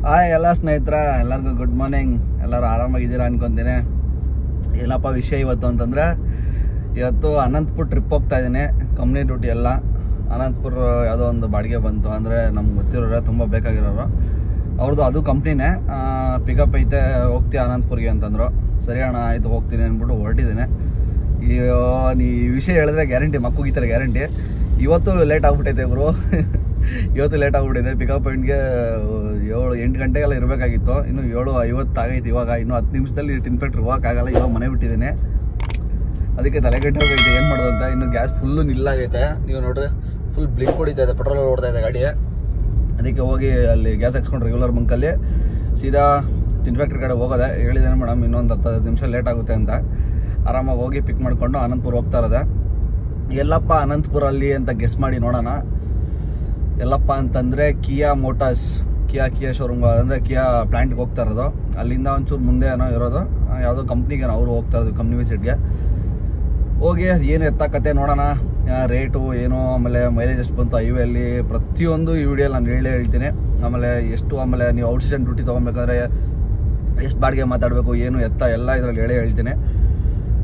Hi ಎಲ್ಲ ಸ್ನೇಹಿತರ, ಎಲ್ಲರಿಗೂ ಗುಡ್ ಮಾರ್ನಿಂಗ್. ಎಲ್ಲರೂ ಆರಾಮಾಗಿದ್ದೀರಾ ಅನ್ಕೊತೀನಿ. ಏನಪ್ಪ ವಿಷಯ ಇವತ್ತು ಅಂತಂದರೆ, ಇವತ್ತು ಅನಂತಪುರ ಟ್ರಿಪ್ ಹೋಗ್ತಾ ಇದ್ದೀನಿ. ಕಂಪ್ನಿ ಡ್ಯೂಟಿ ಎಲ್ಲ ಅನಂತಪುರ ಯಾವುದೋ ಒಂದು ಬಾಡಿಗೆ ಬಂತು. ಅಂದರೆ ನಮ್ಗೆ ಗೊತ್ತಿರೋರೆ, ತುಂಬ ಬೇಕಾಗಿರೋರು ಅವ್ರದ್ದು. ಅದು ಕಂಪ್ನಿನೇ ಪಿಕಪ್ ಐತೆ, ಹೋಗ್ತೀಯ ಅನಂತಪುರ್ಗೆ ಅಂತಂದರು. ಸರಿ ಅಣ್ಣ ಆಯಿತು ಹೋಗ್ತೀನಿ ಅಂದ್ಬಿಟ್ಟು ಹೊರಟಿದ್ದೀನಿ. ಈ ವಿಷಯ ಹೇಳಿದ್ರೆ ಗ್ಯಾರಂಟಿ ಮಕ್ಕಳಿತಾರೆ, ಗ್ಯಾರಂಟಿ. ಇವತ್ತು ಲೇಟ್ ಆಗ್ಬಿಟ್ಟೈತೆ ಬ್ರೋ. ಇವತ್ತು ಲೇಟ್ ಆಗ್ಬಿಟ್ಟಿದೆ. ಪಿಕಪ್ ಪಾಯಿಂಟ್ಗೆ 7-8 ಗಂಟೆಗೆಲ್ಲ ಇರಬೇಕಾಗಿತ್ತು. ಇನ್ನು 7:50 ಆಗೈತೆ. ಇವಾಗ ಇನ್ನೂ 10 ನಿಮಿಷದಲ್ಲಿ ಇನ್ಫ್ಯಾಕ್ಟ್ ಹೋಗೋಕ್ಕಾಗಲ್ಲ. ಇವಾಗ ಮನೆ ಬಿಟ್ಟಿದ್ದೀನಿ, ಅದಕ್ಕೆ ತಲೆಗಟ್ಟೆ ಹೋಗೈತೆ ಏನು ಮಾಡೋದು ಅಂತ. ಇನ್ನು ಗ್ಯಾಸ್ ಫುಲ್ಲು ನಿಲ್ಲಾಗೈತೆ. ನೀವು ನೋಡ್ರಿ, ಫುಲ್ ಬ್ಲಿಂಕ್ ಹೊಡಿತಾ ಇದೆ, ಪೆಟ್ರೋಲ್ ಓಡ್ತಾ ಇದೆ ಗಾಡಿ. ಅದಕ್ಕೆ ಹೋಗಿ ಅಲ್ಲಿ ಗ್ಯಾಸ್ ಹಾಕ್ಸ್ಕೊಂಡು ರೆಗ್ಯುಲರ್ ಬಂಕಲ್ಲಿ ಸೀದಾ ಟಿನ್ ಫ್ಯಾಕ್ಟ್ರಿ ಕಡೆ ಹೋಗೋದೆ. ಹೇಳಿದ್ದೇನೆ ಮೇಡಮ್ ಇನ್ನೊಂದು 10 ನಿಮಿಷ ಲೇಟ್ ಆಗುತ್ತೆ ಅಂತ. ಆರಾಮಾಗಿ ಹೋಗಿ ಪಿಕ್ ಮಾಡಿಕೊಂಡು ಅನಂತಪುರ ಹೋಗ್ತಾ ಇರೋದೆ. ಎಲ್ಲಪ್ಪ ಅನಂತಪುರ ಅಲ್ಲಿ ಅಂತ ಗೆಸ್ ಮಾಡಿ ನೋಡೋಣ. ಎಲ್ಲಪ್ಪ ಅಂತಂದರೆ ಕಿಯಾ ಮೋಟಾರ್ಸ್, ಕಿಯಾ ಶೋರೂಮ್, ಅಂದರೆ ಕಿಯಾ ಪ್ಲ್ಯಾಂಟ್ಗೆ ಹೋಗ್ತಾ ಇರೋದು. ಅಲ್ಲಿಂದ ಒಂಚೂರು ಮುಂದೆ ಏನೋ ಇರೋದು, ಯಾವುದೋ ಕಂಪ್ನಿಗೆ ಅವರು ಹೋಗ್ತಾ ಇರೋದು, ಕಂಪ್ನಿ ವಿಸಿಟ್ಗೆ. ಹೋಗಿ ಏನು ಎತ್ತಕತೆ ನೋಡೋಣ, ರೇಟು ಏನು, ಆಮೇಲೆ ಮೈಲೇಜ್ ಎಷ್ಟು ಬಂತು ಹೈವೇಲಿ, ಪ್ರತಿಯೊಂದು ಈ ವಿಡಿಯೋಲಿ ನಾನು ಹೇಳ್ತೀನಿ. ಆಮೇಲೆ ಎಷ್ಟು, ಆಮೇಲೆ ನೀವು ಔಟ್ ಸ್ಟೇಷನ್ ಡ್ಯೂಟಿ ತೊಗೊಬೇಕಾದ್ರೆ ಎಷ್ಟು ಬಾಡಿಗೆ ಮಾತಾಡಬೇಕು, ಏನು ಎತ್ತ, ಎಲ್ಲ ಇದರಲ್ಲಿ ಹೇಳ್ತೀನಿ.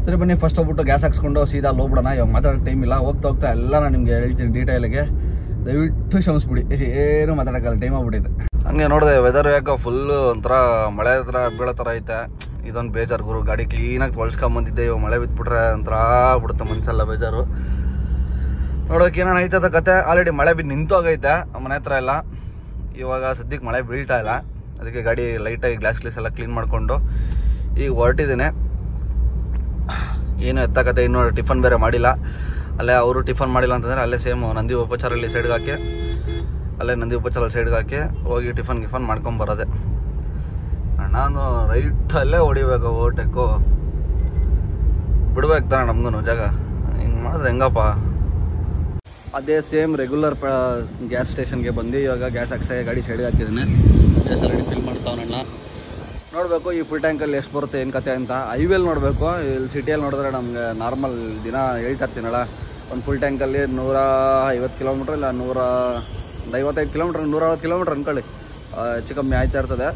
ಸರಿ ಬನ್ನಿ, ಫಸ್ಟ್ ಹೋಗ್ಬಿಟ್ಟು ಗ್ಯಾಸ್ ಹಾಕ್ಸ್ಕೊಂಡು ಸೀದಾ ಹೋಗ್ಬಿಡೋಣ. ಇವಾಗ ಮಾತಾಡೋಕ್ಕೆ ಟೈಮ್ ಇಲ್ಲ. ಹೋಗ್ತಾ ಎಲ್ಲ ನಾನು ನಿಮಗೆ ಹೇಳ್ತೀನಿ ಡೀಟೇಲಿಗೆ. ದಯವಿಟ್ಟು ಕ್ಷಮಿಸ್ಬಿಡಿ, ಏನು ಮಾತಾಡೋಕ್ಕಲ್ಲ, ಟೈಮ್ ಆಗ್ಬಿಟ್ಟಿದೆ. ಹಂಗೆ ನೋಡಿದೆ, ವೆದರ್ ಯಾಕೋ ಫುಲ್ಲು ಒಂಥರ ಮಳೆ ಹತ್ರ ಬೀಳೋ ಥರ ಐತೆ. ಇದೊಂದು ಬೇಜಾರು ಗುರು. ಗಾಡಿ ಕ್ಲೀನಾಗಿ ತೊಳ್ಸ್ಕೊಂಬಂದಿದ್ದೆ, ಇವಾಗ ಮಳೆ ಬಿದ್ದುಬಿಟ್ರೆ ಒಂಥರ ಬಿಡುತ್ತೆ ಮನ್ಸೆಲ್ಲ, ಬೇಜಾರು. ನೋಡೋಕೆ ಏನಾರು ಐತದ ಕತೆ. ಆಲ್ರೆಡಿ ಮಳೆ ಬಿದ್ದು ನಿಂತೋಗೈತೆ ಮನೆ ಹತ್ರ ಎಲ್ಲ. ಇವಾಗ ಸದ್ಯಕ್ಕೆ ಮಳೆ ಬೀಳ್ತಾ ಇಲ್ಲ, ಅದಕ್ಕೆ ಗಾಡಿ ಲೈಟಾಗಿ ಗ್ಲಾಸ್ ಎಲ್ಲ ಕ್ಲೀನ್ ಮಾಡಿಕೊಂಡು ಈಗ ಹೊರಟಿದ್ದೀನಿ. ಏನು ಎತ್ತಕತೆ. ಇನ್ನೂ ಟಿಫನ್ ಬೇರೆ ಮಾಡಿಲ್ಲ. ಅಲ್ಲೇ ಅವರು ಟಿಫನ್ ಮಾಡಿಲ್ಲ ಅಂತಂದರೆ ಅಲ್ಲೇ ಸೇಮ್ ನಂದಿ ಉಪಚಾರಲ್ಲಿ ಸೈಡ್ಗೆ ಹಾಕಿ, ಅಲ್ಲೇ ನಂದಿ ಉಪಚಾರಲ್ಲಿ ಸೈಡ್ಗೆ ಹಾಕಿ ಹೋಗಿ ಟಿಫನ್ ಮಾಡ್ಕೊಂಬರೋದೆ. ನಾನು ರೈಟಲ್ಲೇ ಹೊಡಿಬೇಕು, ಓಟೆಕ್ಕು ಬಿಡ್ಬೇಕು ತಾನೆ ನಮಗೂ ಜಾಗ. ಹಿಂಗೆ ಮಾಡಿದ್ರೆ ಹೆಂಗಪ್ಪ. ಅದೇ ಸೇಮ್ ರೆಗ್ಯುಲರ್ ಗ್ಯಾಸ್ ಸ್ಟೇಷನ್ಗೆ ಬಂದು ಇವಾಗ ಗ್ಯಾಸ್ ಹಾಕ್ಸಾಗೆ ಗಾಡಿ ಸೈಡ್ಗೆ ಹಾಕಿದ್ದೀನಿ. ಗ್ಯಾಸ್ ಆಲ್ರೆಡಿ ಫಿಲ್ ಮಾಡ್ತಾವಣ್ಣ. ನೋಡಬೇಕು ಈ ಫುಲ್ ಟ್ಯಾಂಕಲ್ಲಿ ಎಷ್ಟು ಬರುತ್ತೆ, ಏನು ಕತೆ ಅಂತ. ಹೈವೇಲಿ ನೋಡಬೇಕು. ಇಲ್ಲಿ ಸಿಟಿಯಲ್ಲಿ ನೋಡಿದ್ರೆ ನಮಗೆ ನಾರ್ಮಲ್ ದಿನ ಹೇಳ್ತಾ ಇರ್ತೀನಲ್ಲ, ಒಂದು ಫುಲ್ ಟ್ಯಾಂಕಲ್ಲಿ 150 ಕಿಲೋಮೀಟ್ರ್ ಇಲ್ಲ 155 ಕಿಲೋಮೀಟ್ರ್, 160 ಕಿಲೋಮೀಟ್ರ್ ಅಂದ್ಕೊಳ್ಳಿ, ಹೆಚ್ಚು ಕಮ್ಮಿ ಆಯ್ತಾ ಇರ್ತದೆ.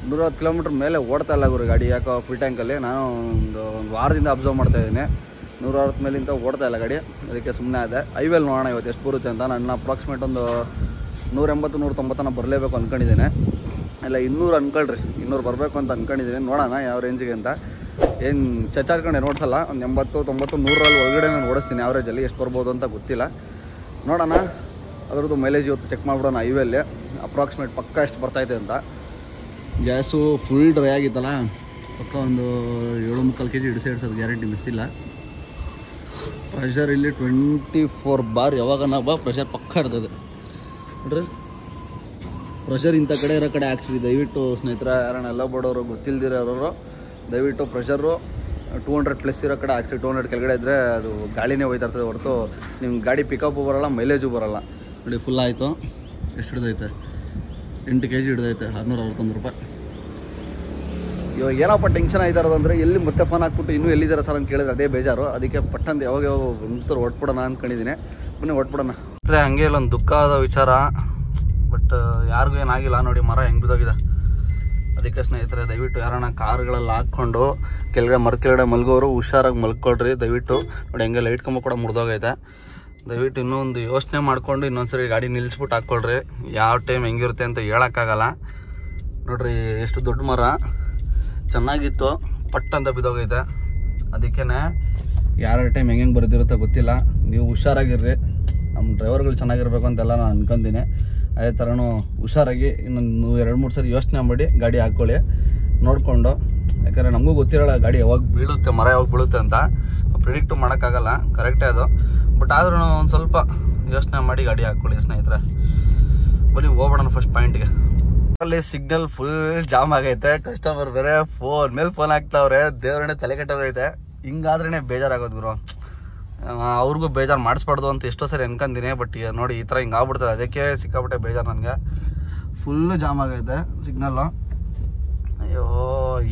160 ಕಿಲೋಮೀಟ್ರ್ ಮೇಲೆ ಓಡ್ತಾ ಇಲ್ಲ ಗುರು ಗಾಡಿ. ಯಾಕೋ ಫುಲ್ ಟ್ಯಾಂಕಲ್ಲಿ ನಾನು ಒಂದು ವಾರದಿಂದ ಅಬ್ಸರ್ವ್ ಮಾಡ್ತಾಯಿದ್ದೀನಿ, 160 ಮೇಲಿಂದ ಓಡ್ತಾ ಇಲ್ಲ ಗಾಡಿ. ಅದಕ್ಕೆ ಸುಮ್ಮನೆ ಅದೇ ಹೈವೇಲಿ ನೋಡೋಣ ಇವತ್ತು ಎಷ್ಟು ಬರುತ್ತೆ ಅಂತ. ನಾನು ಅಪ್ರಾಕ್ಸಿಮೇಟ್ ಒಂದು 180-190 ಬರಲೇಬೇಕು ಅಂದ್ಕೊಂಡಿದ್ದೀನಿ. ಇಲ್ಲ 200 ಅನ್ಕೊಳ್ರಿ, 200 ಬರಬೇಕು ಅಂತ ಅಂದ್ಕೊಂಡಿದ್ದೀನಿ. ನೋಡೋಣ ಯಾವ ರೇಂಜಿಗೆ ಅಂತ. ಏನು ಚಚ್ಚಾಡ್ಕೊಂಡೆ ನೋಡ್ಸಲ್ಲ, ಒಂದು 80-90 100ರಲ್ಲಿ ಒಳಗಡೆ ನಾನು ಓಡಿಸ್ತೀನಿ. ಆವ್ರೇಜಲ್ಲಿ ಎಷ್ಟು ಬರ್ಬೋದು ಅಂತ ಗೊತ್ತಿಲ್ಲ, ನೋಡೋಣ. ಅದ್ರದ್ದು ಮೈಲೇಜ್ ಇವತ್ತು ಚೆಕ್ ಮಾಡಿಬಿಡೋಣ ಹೈವೇಲಿ, ಅಪ್ರಾಕ್ಸಿಮೇಟ್ ಪಕ್ಕ ಎಷ್ಟು ಬರ್ತಾಯಿದೆ ಅಂತ. ಗ್ಯಾಸು ಫುಲ್ ಡ್ರೈ ಆಗಿತ್ತಲ್ಲ, ಪಕ್ಕ ಒಂದು 7-3 kg ಹಿಡಿಸಿರ್ತದೆ, ಗ್ಯಾರಂಟಿ ಮಿಸ್ ಇಲ್ಲ. ಪ್ರೆಷರ್ ಇಲ್ಲಿ 24 ಬಾರ್, ಯಾವಾಗ ನಾವು ಪ್ರೆಷರ್ ಪಕ್ಕ ಇರ್ತದೆ ನೋಡ್ರಿ. ಪ್ರೆಷರ್ ಇಂಥ ಕಡೆ ಇರೋ ಕಡೆ ಹಾಕ್ಸಿರಿ ದಯವಿಟ್ಟು ಸ್ನೇಹಿತರ. ಯಾರನ್ನ ಎಲ್ಲ ಬೋಡೋರು ಗೊತ್ತಿಲ್ದಿರೋರು ದಯವಿಟ್ಟು ಪ್ರೆಷರು 200+ ಇರೋ ಕಡೆ ಹಾಕ್ಸಿ. 200 ಕೆಳಗಡೆ ಇದ್ದರೆ ಅದು ಗಾಳಿನೇ ಹೋಯ್ತಾ ಇರ್ತದೆ ಹೊರತು ನಿಮ್ಮ ಗಾಡಿ ಪಿಕಪ್ಪು ಬರೋಲ್ಲ, ಮೈಲೇಜು ಬರೋಲ್ಲ. ನೋಡಿ ಫುಲ್ ಆಯಿತು. ಎಷ್ಟು ಹಿಡಿದೈತೆ? 8 kg ಹಿಡಿದೈತೆ, 661 ರೂಪಾಯಿ. ಇವಾಗ ಏನಪ್ಪ ಟೆನ್ಷನ್ ಆಯ್ತಾ ಇರೋದಂದರೆ, ಎಲ್ಲಿ ಮತ್ತೆ ಫೋನ್ ಹಾಕ್ಬಿಟ್ಟು ಇನ್ನೂ ಎಲ್ಲಿದ್ದಾರೆ ಸರ್ ಅಂತ ಕೇಳಿದ್ರೆ ಅದೇ ಬೇಜಾರು. ಅದಕ್ಕೆ ಪಟ್ಟಂತ ಯಾವಾಗ ಮುಂಚೆ ಹೊಟ್ಬಿಡೋಣ ಅಂದ್ಕೊಂಡಿದ್ದೀನಿ. ಬನ್ನಿ ಹೊಟ್ಬಿಡೋಣ. ಅಂದರೆ ಹಂಗೆ ಇಲ್ಲೊಂದು ದುಃಖದ ವಿಚಾರ, ಬಟ್ ಯಾರಿಗೂ ಏನಾಗಿಲ್ಲ. ನೋಡಿ ಮರ ಹೆಂಗೆ ಬಿದ್ದೋಗಿದೆ. ಅದಕ್ಕೆ ಸ್ನೇಹಿತರೆ ದಯವಿಟ್ಟು ಯಾರನ್ನ ಕಾರುಗಳಲ್ಲಿ ಹಾಕ್ಕೊಂಡು ಕೆಳಗಡೆ ಮರದ ಕೆಳಗಡೆ ಮಲ್ಗೋರು ಹುಷಾರಾಗಿ ಮಲ್ಕೊಳ್ರಿ ದಯವಿಟ್ಟು. ನೋಡಿ ಹೆಂಗೆ ಲೈಟ್ ಕಂಬ ಕೂಡ ಮುರಿದೋಗೈತೆ. ದಯವಿಟ್ಟು ಇನ್ನೊಂದು ಯೋಚನೆ ಮಾಡಿಕೊಂಡು ಇನ್ನೊಂದ್ಸರಿ ಗಾಡಿ ನಿಲ್ಲಿಸ್ಬಿಟ್ಟು ಹಾಕ್ಕೊಳ್ರಿ. ಯಾವ ಟೈಮ್ ಹೆಂಗಿರುತ್ತೆ ಅಂತ ಹೇಳೋಕ್ಕಾಗಲ್ಲ. ನೋಡ್ರಿ ಎಷ್ಟು ದೊಡ್ಡ ಮರ, ಚೆನ್ನಾಗಿತ್ತು, ಪಟ್ಟಂತ ಬಿದ್ದೋಗೈತೆ. ಅದಕ್ಕೇ ಯಾರ ಟೈಮ್ ಹೆಂಗೆ ಬರ್ದಿರುತ್ತೋ ಗೊತ್ತಿಲ್ಲ. ನೀವು ಹುಷಾರಾಗಿರ್ರಿ. ನಮ್ಮ ಡ್ರೈವರ್ಗಳು ಚೆನ್ನಾಗಿರ್ಬೇಕು ಅಂತೆಲ್ಲ ನಾನು ಅನ್ಕೊಂತೀನಿ. ಅದೇ ಥರನೂ ಹುಷಾರಾಗಿ ಇನ್ನೊಂದು 2-3 ಸರಿ ಯೋಚನೆ ಮಾಡಿ ಗಾಡಿ ಹಾಕ್ಕೊಳ್ಳಿ ನೋಡಿಕೊಂಡು. ಯಾಕಂದರೆ ನಮಗೂ ಗೊತ್ತಿರೋಲ್ಲ ಗಾಡಿ ಯಾವಾಗ ಬೀಳುತ್ತೆ, ಮರ ಯಾವಾಗ ಬೀಳುತ್ತೆ ಅಂತ ಪ್ರಿಡಿಕ್ಟು ಮಾಡೋಕ್ಕಾಗಲ್ಲ, ಕರೆಕ್ಟೇ ಅದು. ಬಟ್ ಆದ್ರೂ ಒಂದು ಸ್ವಲ್ಪ ಯೋಚನೆ ಮಾಡಿ ಗಾಡಿ ಹಾಕ್ಕೊಳ್ಳಿ ಸ್ನೇಹಿತರೆ. ಬನ್ನಿ ಹೋಗ್ಬಿಡೋಣ ಫಸ್ಟ್ ಪಾಯಿಂಟ್ಗೆ. ಅಲ್ಲಿ ಸಿಗ್ನಲ್ ಫುಲ್ ಜಾಮ್ ಆಗೈತೆ. ಕಸ್ಟಮರ್ ಬೇರೆ ಫೋನ್ ಮೇಲೆ ಫೋನ್ ಹಾಕ್ತಾವ್ರೆ. ದೇವ್ರನ್ನೇ ತಲೆ ಕೆಟ್ಟೋಗೈತೆ. ಹಿಂಗಾದ್ರೇ ಬೇಜಾರಾಗೋದು ಗುರು. ಅವ್ರಿಗೂ ಬೇಜಾರು ಮಾಡಿಸ್ಬಾರ್ದು ಅಂತ ಎಷ್ಟೋ ಸರಿ ಅನ್ಕೊಂತೀನಿ. ಬಟ್ ನೋಡಿ ಈ ಥರ ಹಿಂಗೆ ಆಗ್ಬಿಡ್ತದೆ. ಅದಕ್ಕೆ ಸಿಕ್ಕಾಬಿಟ್ಟೆ ಬೇಜಾರು ನನಗೆ. ಫುಲ್ಲು ಜಾಮ್ ಆಗೈತೆ ಸಿಗ್ನಲ್ಲು. ಅಯ್ಯೋ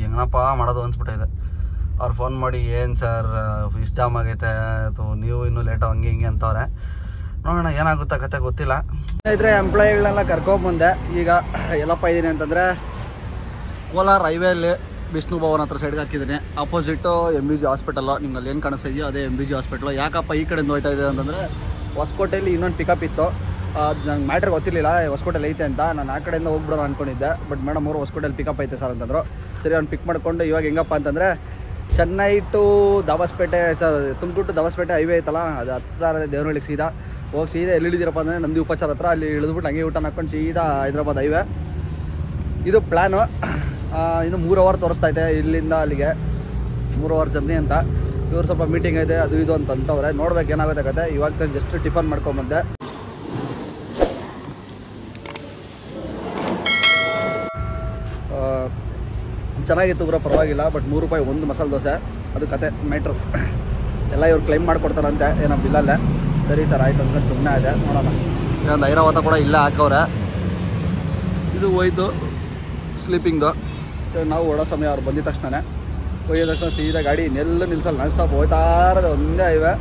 ಹೆಂಗನಪ್ಪ ಮಾಡೋದು ಅನ್ಸ್ಬಿಟ್ಟಿದೆ. ಅವ್ರು ಫೋನ್ ಮಾಡಿ ಏನು ಸರ್ ಇಷ್ಟು ಜಾಮ್ ಆಗೈತೆ, ಅಥವಾ ನೀವು ಇನ್ನೂ ಲೇಟಾಗಿ ಹಂಗೆ ಹಿಂಗೆ ಅಂತವ್ರೆ. ನೋಡೋಣ ಏನಾಗುತ್ತಾ ಕತೆ ಗೊತ್ತಿಲ್ಲ. ಸ್ನೇಹಿತರೆ ಎಂಪ್ಲಾಯಿಗಳನ್ನೆಲ್ಲ ಕರ್ಕೊಂಬಂದೆ. ಈಗ ಎಲ್ಲಪ್ಪ ಇದ್ದೀನಿ ಅಂತಂದರೆ ಕೋಲಾರ ಹೈವೇಲಿ ವಿಷ್ಣು ಭವನ್ ಹತ್ರ ಸೈಡ್ಗೆ ಹಾಕಿದ್ದೀನಿ. ಆಪೋಸಿಟ್ಟು MBG ಹಾಸ್ಪಿಟಲ್ಲು, ನಿಮ್ಗೆ ಅಲ್ಲಿ ಏನು ಕಾಣಿಸ್ತಾ ಇದೆಯೋ ಅದೇ MBG ಹಾಸ್ಪಿಟ್ಲು. ಯಾಕಪ್ಪ ಈ ಕಡೆಯಿಂದ ಹೋಗ್ತಾ ಇದೆ ಅಂತಂದರೆ ಹೊಸಕೋಟೆಯಲ್ಲಿ ಇನ್ನೊಂದು ಪಿಕಪ್ ಇತ್ತು. ನಂಗೆ ಮ್ಯಾಟ್ರ್ ಗೊತ್ತಿರಲಿಲ್ಲ ಹೊಸಕೋಟೆಲ್ಲಿ ಐತೆ ಅಂತ. ನಾನು ಆ ಕಡೆಯಿಂದ ಹೋಗ್ಬಿಡೋಣ ಅಂದ್ಕೊಂಡಿದ್ದೆ. ಬಟ್ ಮೇಡಮ್ ಅವರು ಹೊಸಕೋಟೆಯಲ್ಲಿ ಪಿಕಪ್ ಐತೆ ಸರ್ ಅಂತಂದರು. ಸರಿ ಅವ್ನು ಪಿಕ್ ಮಾಡಿಕೊಂಡು ಇವಾಗ ಹೆಂಗಪ್ಪ ಅಂತಂದರೆ Chennai to Dabaspete, Tumakuru to Dabaspete highway ಐತಲ್ಲ, ಅದು ಹತ್ತಾರ ದೇವನಹಳ್ಳಿಗೆ ಸೀದಾ ಹೋಗಿ ಸೀದಾ ಎಲ್ಲಿ ಇಳಿದಿರಪ್ಪ ಅಂದರೆ ನಂದಿ ಉಪಚಾರ ಹತ್ರ ಅಲ್ಲಿ ಇಳಿದ್ಬಿಟ್ಟು ಹಂಗೆ ಊಟ ಹಾಕ್ಕೊಂಡು ಸೀದಾ ಹೈದ್ರಾಬಾದ್ ಹೈವೇ. ಇದು ಪ್ಲ್ಯಾನು. ಇನ್ನು 3 ಅವರ್ ತೋರಿಸ್ತೈತೆ ಇಲ್ಲಿಂದ ಅಲ್ಲಿಗೆ, 3 ಅವರ್ ಜರ್ನಿ ಅಂತ. ಇವ್ರು ಸ್ವಲ್ಪ ಮೀಟಿಂಗ್ ಐತೆ ಅದು ಇದು ಅಂತ ಅಂತವ್ರೆ. ನೋಡ್ಬೇಕು ಏನಾಗುತ್ತೆ ಕತೆ. ಇವಾಗ ನಾನು ಜಸ್ಟ್ ಟಿಫನ್ ಮಾಡ್ಕೊಂಬಂದೆ. ಚೆನ್ನಾಗಿತ್ತು ಬ್ರೋ, ಪರವಾಗಿಲ್ಲ. ಬಟ್ 3 ರೂಪಾಯಿ ಒಂದು ಮಸಾಲೆ ದೋಸೆ, ಅದು ಕತೆ ಮ್ಯಾಟ್ರು. ಎಲ್ಲ ಇವ್ರು ಕ್ಲೈಮ್ ಮಾಡಿಕೊಡ್ತಾರಂತೆ ಏನೋ ಬಿಲ್ಲಲ್ಲೇ. ಸರಿ ಸರ್ ಆಯ್ತು ಅಂದ್ಕೊಂಡು ಸುಮ್ಮನೆ ಇದೆ. ನೋಡೋಣ. ಒಂದು ಐರಾವತ ಕೂಡ ಇಲ್ಲೇ ಹಾಕವ್ರೆ. ಇದು ಹೋಯ್ತು ಸ್ಲೀಪಿಂಗ್ದು. ನಾವು ಓಡೋ ಸಮಯ ಅವ್ರು ಬಂದಿದ ತಕ್ಷಣ ಹೋಗಿದ ತಕ್ಷಣ ಸೀದಾ ಗಾಡಿ ಇನ್ನೆಲ್ಲ ನಿಲ್ಸಲ್ಲ, ನಾನ್ ಸ್ಟಾಪ್ ಹೋಗ್ತಾ ಇರೋದು ಒಂದೇ ಹೈವೇ.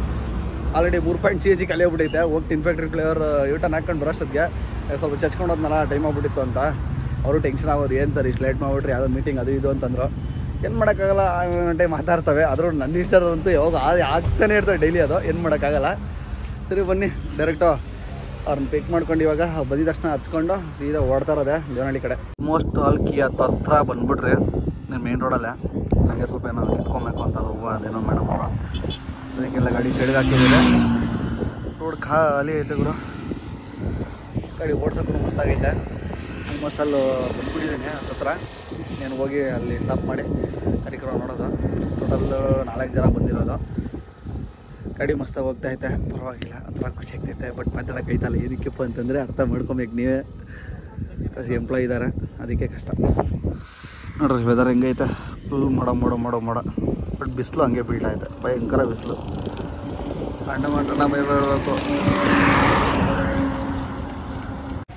ಆಲ್ರೆಡಿ 3 ಪಾಯಿಂಟ್ CNG ಖಾಲಿ ಹೋಗ್ಬಿಟ್ಟೈತೆ. ಹೋಗಿ ಟಿನ್ ಫ್ಯಾಕ್ಟ್ರಿ ಫ್ಲೇವರ್ ಯೂಟರ್ನ್ ಹಾಕ್ಕೊಂಡು ಬರೋಷ್ಟೊತ್ತಿಗೆ ಸ್ವಲ್ಪ ಚಚ್ಕೊಂಡು ಹೋದ್ನಲ್ಲ, ಟೈಮ್ ಆಗ್ಬಿಟ್ಟಿತ್ತು ಅಂತ. ಅವರು ಟೆನ್ಷನ್ ಆಗೋರು, ಏನು ಸರ್ ಇಷ್ಟು ಲೇಟ್ ಮಾಡಿಬಿಟ್ರಿ, ಯಾವುದೋ ಮೀಟಿಂಗ್ ಅದು ಇದು ಅಂತಂದರು. ಏನು ಮಾಡೋಕ್ಕಾಗಲ್ಲ, ಗಂಟೆ ಮಾತಾಡ್ತವೆ. ಆದರೂ ನನ್ನ ಇಷ್ಟದಂತೂ ಯಾವಾಗ ಆಗ್ತಾನೆ ಇರ್ತವೆ ಡೈಲಿ, ಅದು ಏನು ಮಾಡೋಕ್ಕಾಗಲ್ಲ. ಸರಿ ಬನ್ನಿ ಡೈರೆಕ್ಟು ಅವ್ರನ್ನ ಪಿಕ್ ಮಾಡ್ಕೊಂಡು ಇವಾಗ ಬಂದಿದ ತಕ್ಷಣ ಹಚ್ಕೊಂಡು ಸೀದಾ ಓಡ್ತಾ ಇರೋದೆ ದೇವನಹಳ್ಳಿ ಕಡೆ. ಆಲ್ಮೋಸ್ಟ್ ಅಲ್ಲಿ ಹತ್ರ ಬಂದ್ಬಿಟ್ರಿ ನಾನು ಮೇನ್ ರೋಡಲ್ಲೇ. ನನಗೆ ಸ್ವಲ್ಪ ಏನೋ ಕಿತ್ಕೊಬೇಕು ಅಂತ ಹೂವು ಅದೇನೋ ಮೇಡಮ್ ಅವರು, ಅದಕ್ಕೆಲ್ಲ ಗಾಡಿ ಸೈಡ್ಗೆ ಹಾಕಿದ್ದಾರೆ. ರೋಡ್ ಖಾಲಿ ಐತೆ ಗುರು, ಗಾಡಿ ಓಡ್ಸೋಕ್ಕೂ ಮಸ್ತಾಗೈತೆ. ಆಲ್ಮೋಸ್ಟ್ ಅಲ್ಲಿ ಬಂದ್ಬಿಟ್ಟಿದ್ದೀನಿ ಹತ್ರ. నేను ಹೋಗಿ ಅಲ್ಲಿ ಸ್ಟಾಪ್ ಮಾಡಿ ಕಾರ್ಯಕ್ರಮ ನೋಡೋದು. ಟೋಟಲ್ 4 ಜನ ಬಂದಿರೋದು. ಗಾಡಿ ಮಸ್ತಾಗಿ ಹೋಗ್ತಾಯಿದ್ದೆ, ಪರವಾಗಿಲ್ಲ, ಒಂಥರ ಖುಷಿ ಆಗ್ತೈತೆ. ಬಟ್ ಮಾತಾಡೋಕ್ಕೈತಲ್ಲ, ಏನಕ್ಕೆಪ್ಪ ಅಂತಂದರೆ ಅರ್ಥ ಮಾಡ್ಕೊಬೇಕು ನೀವೇ. ಎಂಪ್ಲಾಯ್ ಇದ್ದಾರೆ, ಅದಕ್ಕೆ ಕಷ್ಟ. ನೋಡ್ರಿ ವೆದರ್ ಹೆಂಗೈತೆ, ಫುಲ್ ಮೋಡ. ಬಟ್ ಬಿಸಿಲು ಹಂಗೆ ಬೀಳ್ತಾಯಿದೆ, ಭಯಂಕರ ಬಿಸಿಲು. ಅಣ್ಣ ಬೈಬೇಕು.